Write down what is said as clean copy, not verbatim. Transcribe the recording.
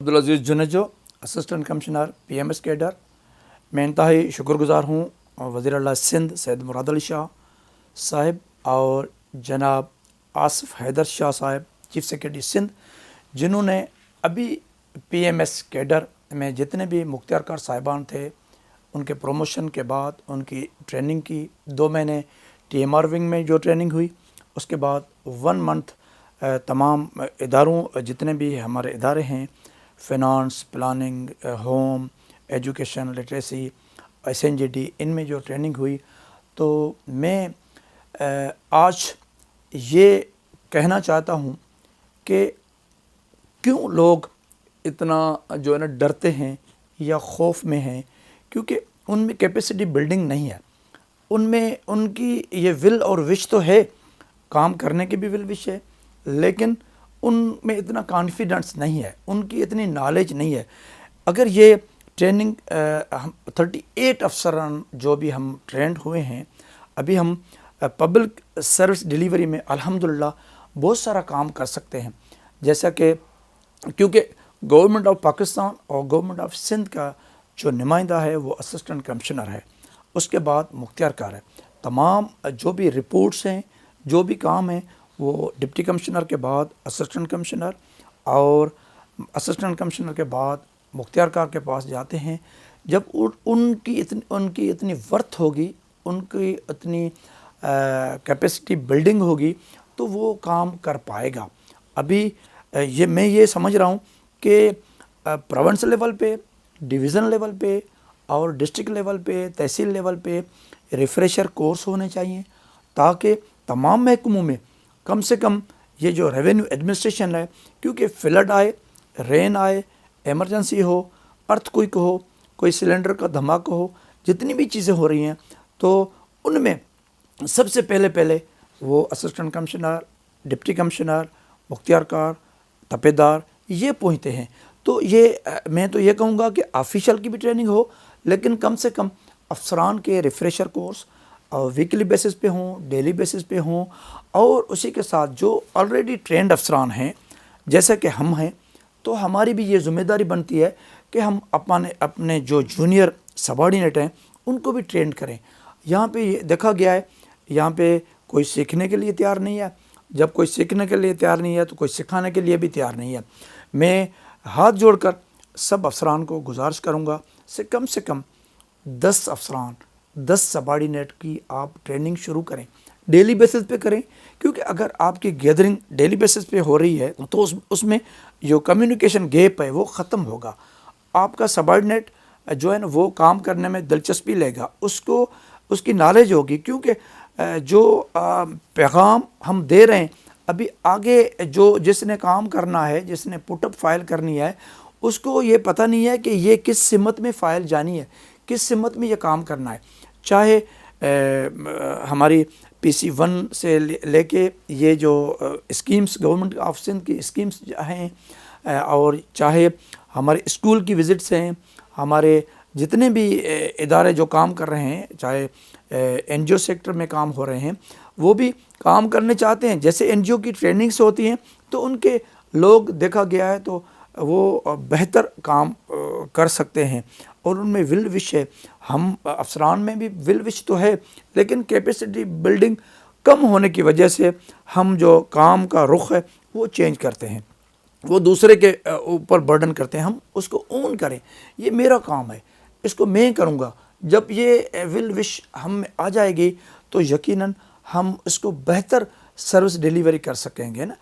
Abdul Aziz Junejo, assistant commissioner PMS cadre. میں انتہائی شکر گزار ہوں وزیر اعلیٰ سندھ سید مراد علی شاہ صاحب اور جناب آصف حیدر شاہ صاحب چیف سیکرٹری سندھ، جنہوں نے ابھی PMS کیڈر میں جتنے بھی مختار کار صاحبان تھے ان کے پروموشن کے بعد ان کی ٹریننگ کی 2 مہینے TMR ونگ میں جو ٹریننگ ہوئی، اس کے بعد 1 منتھ تمام اداروں جتنے بھی ہمارے ادارے ہیں، finance, planning, home, education, literacy, SNGD، ان میں جو ٹریننگ ہوئی، تو میں آج یہ کہنا چاہتا ہوں کہ کیوں لوگ اتنا جو ہے نا ڈرتے ہیں یا خوف میں ہیں، کیونکہ ان میں کیپیسٹی بلڈنگ نہیں ہے، ان میں ان کی یہ ول اور وش تو ہے، کام کرنے کی بھی ول وش ہے، لیکن ان میں اتنا کانفیڈنس نہیں ہے، ان کی اتنی نالج نہیں ہے۔ اگر یہ ٹریننگ 38 افسران جو بھی ہم ٹرینڈ ہوئے ہیں، ابھی ہم پبلک سروس ڈیلیوری میں الحمدللہ بہت سارا کام کر سکتے ہیں، جیسا کہ کیونکہ گورنمنٹ آف پاکستان اور گورنمنٹ آف سندھ کا جو نمائندہ ہے وہ اسسٹنٹ کمشنر ہے، اس کے بعد مختار کار ہے۔ تمام جو بھی رپورٹس ہیں، جو بھی کام ہیں، وہ ڈپٹی کمشنر کے بعد اسسٹنٹ کمشنر اور اسسٹنٹ کمشنر کے بعد مختار کار کے پاس جاتے ہیں۔ جب ان کی اتنی ورتھ ہوگی، ان کی اتنی کیپیسٹی بلڈنگ ہوگی، تو وہ کام کر پائے گا۔ ابھی میں یہ سمجھ رہا ہوں کہ پروونس لیول پہ، ڈویژن لیول پہ اور ڈسٹرکٹ لیول پہ، تحصیل لیول پہ ریفریشر کورس ہونے چاہیے، تاکہ تمام محکموں میں کم سے کم یہ جو ریونیو ایڈمنسٹریشن ہے، کیونکہ فلڈ آئے، رین آئے، ایمرجنسی ہو، ارتھ کوئک ہو، کوئی سلنڈر کا دھماکہ ہو، جتنی بھی چیزیں ہو رہی ہیں، تو ان میں سب سے پہلے وہ اسسٹنٹ کمشنر، ڈپٹی کمشنر، مختار کار، تپیدار یہ پہنچتے ہیں۔ تو میں تو یہ کہوں گا کہ آفیشل کی بھی ٹریننگ ہو، لیکن کم سے کم افسران کے ریفریشر کورس ویکلی بیسس پہ ہوں، ڈیلی بیسس پہ ہوں، اور اسی کے ساتھ جو آلریڈی ٹرینڈ افسران ہیں جیسے کہ ہم ہیں، تو ہماری بھی یہ ذمہ داری بنتی ہے کہ ہم اپنے جو جونیئر سبارڈینیٹ ہیں ان کو بھی ٹرینڈ کریں۔ یہاں پہ یہ دیکھا گیا ہے، یہاں پہ کوئی سیکھنے کے لیے تیار نہیں ہے، جب کوئی سیکھنے کے لیے تیار نہیں ہے تو کوئی سکھانے کے لیے بھی تیار نہیں ہے۔ میں ہاتھ جوڑ کر سب افسران کو گزارش کروں گا سے کم 10 افسران، 10 سبارڈینیٹ کی آپ ٹریننگ شروع کریں، ڈیلی بیسس پہ کریں، کیونکہ اگر آپ کی گیدرنگ ڈیلی بیسس پہ ہو رہی ہے تو اس میں جو کمیونیکیشن گیپ ہے وہ ختم ہوگا۔ آپ کا سبارڈینیٹ جو ہے نا وہ کام کرنے میں دلچسپی لے گا، اس کی نالج ہوگی، کیونکہ جو پیغام ہم دے رہے ہیں، ابھی آگے جس نے کام کرنا ہے، جس نے پٹ اپ فائل کرنی ہے، اس کو یہ پتہ نہیں ہے کہ یہ کس سمت میں فائل جانی ہے، کس سمت میں یہ کام کرنا ہے۔ چاہے ہماری PC1 سے لے کے یہ جو اسکیمز گورنمنٹ آف سندھ کی اسکیمز ہیں، اور چاہے ہمارے اسکول کی وزٹس ہیں، ہمارے جتنے بھی ادارے جو کام کر رہے ہیں، چاہے NGO سیکٹر میں کام ہو رہے ہیں، وہ بھی کام کرنے چاہتے ہیں۔ جیسے NGO کی ٹریننگز ہوتی ہیں تو ان کے لوگ دیکھا گیا ہے تو وہ بہتر کام کر سکتے ہیں، اور ان میں ول وش ہے۔ ہم افسران میں بھی ول وش تو ہے، لیکن کیپیسٹی بلڈنگ کم ہونے کی وجہ سے ہم جو کام کا رخ ہے وہ چینج کرتے ہیں، وہ دوسرے کے اوپر برڈن کرتے ہیں۔ ہم اس کو اون کریں، یہ میرا کام ہے، اس کو میں کروں گا۔ جب یہ ول وش ہم میں آ جائے گی تو یقیناً ہم اس کو بہتر سروس ڈیلیوری کر سکیں گے نا۔